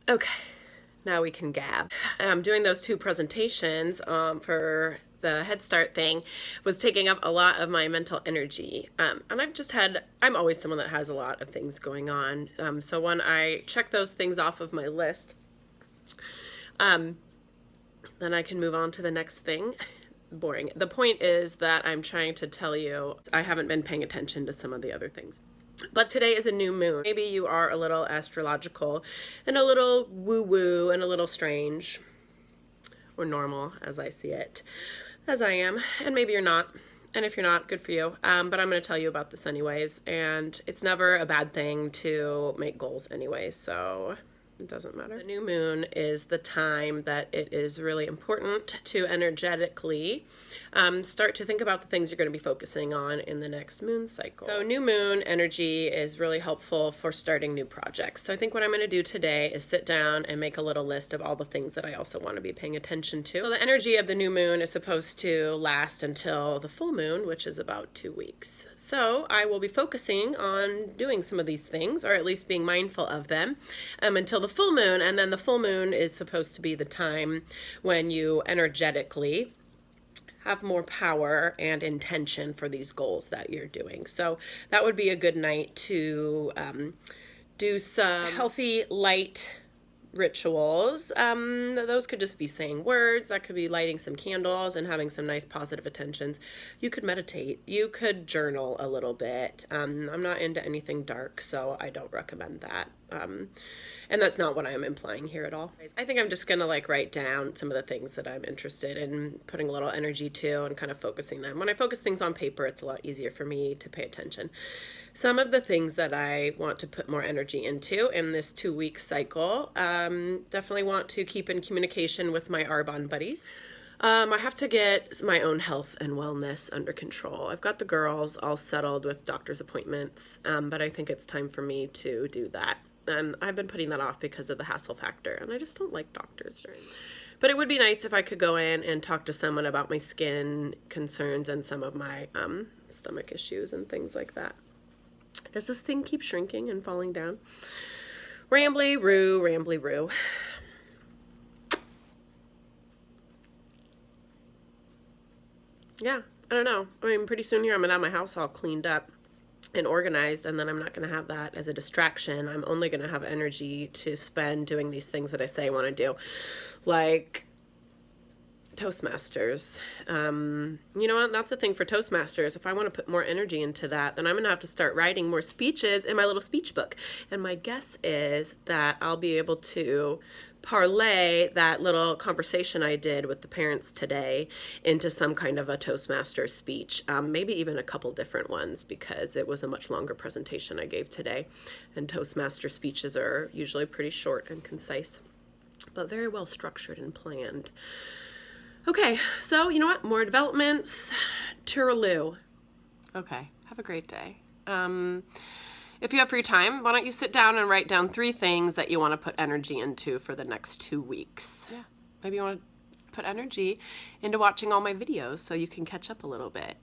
Okay, now we can gab. Doing those two presentations for the Head Start thing was taking up a lot of my mental energy. And I'm always someone that has a lot of things going on. So when I check those things off of my list, then I can move on to the next thing. Boring. The point is that I'm trying to tell you I haven't been paying attention to some of the other things. But today is a new moon. Maybe you are a little astrological and a little woo-woo and a little strange, or normal as I see it, as I am, and maybe you're not. And if you're not, good for you. But I'm going to tell you about this anyways, and it's never a bad thing to make goals anyways, so it doesn't matter. The new moon is the time that it is really important to energetically start to think about the things you're going to be focusing on in the next moon cycle. So new moon energy is really helpful for starting new projects. So I think what I'm going to do today is sit down and make a little list of all the things that I also want to be paying attention to. So the energy of the new moon is supposed to last until the full moon, which is about 2 weeks. So I will be focusing on doing some of these things, or at least being mindful of them, until the full moon. And then the full moon is supposed to be the time when you energetically have more power and intention for these goals that you're doing. So that would be a good night to do some healthy, light rituals. Those could just be saying words. That could be lighting some candles and having some nice positive intentions. You could meditate. You could journal a little bit. I'm not into anything dark, so I don't recommend that. And that's not what I'm implying here at all. I think I'm just gonna write down some of the things that I'm interested in putting a little energy to and kind of focusing them. When I focus things on paper, it's a lot easier for me to pay attention. Some of the things that I want to put more energy into in this 2-week cycle, definitely want to keep in communication with my Arbonne buddies. I have to get my own health and wellness under control. I've got the girls all settled with doctor's appointments, but I think it's time for me to do that. And I've been putting that off because of the hassle factor, and I just don't like doctors. But it would be nice if I could go in and talk to someone about my skin concerns and some of my stomach issues and things like that. Does this thing keep shrinking and falling down? Rambly roo, rambly roo. Yeah, I don't know. I mean, pretty soon here I'm gonna have my house all cleaned up and organized, and then I'm not going to have that as a distraction. I'm only going to have energy to spend doing these things that I say I want to do, like Toastmasters. You know what? That's the thing for Toastmasters. If I want to put more energy into that, then I'm going to have to start writing more speeches in my little speech book. And my guess is that I'll be able to parlay that little conversation I did with the parents today into some kind of a Toastmasters speech, maybe even a couple different ones, because it was a much longer presentation I gave today. And Toastmaster speeches are usually pretty short and concise, but very well structured and planned. Okay, so you know what? More developments. Tooraloo. Okay, have a great day. If you have free time, why don't you sit down and write down 3 things that you want to put energy into for the next 2 weeks? Yeah, maybe you want to put energy into watching all my videos so you can catch up a little bit.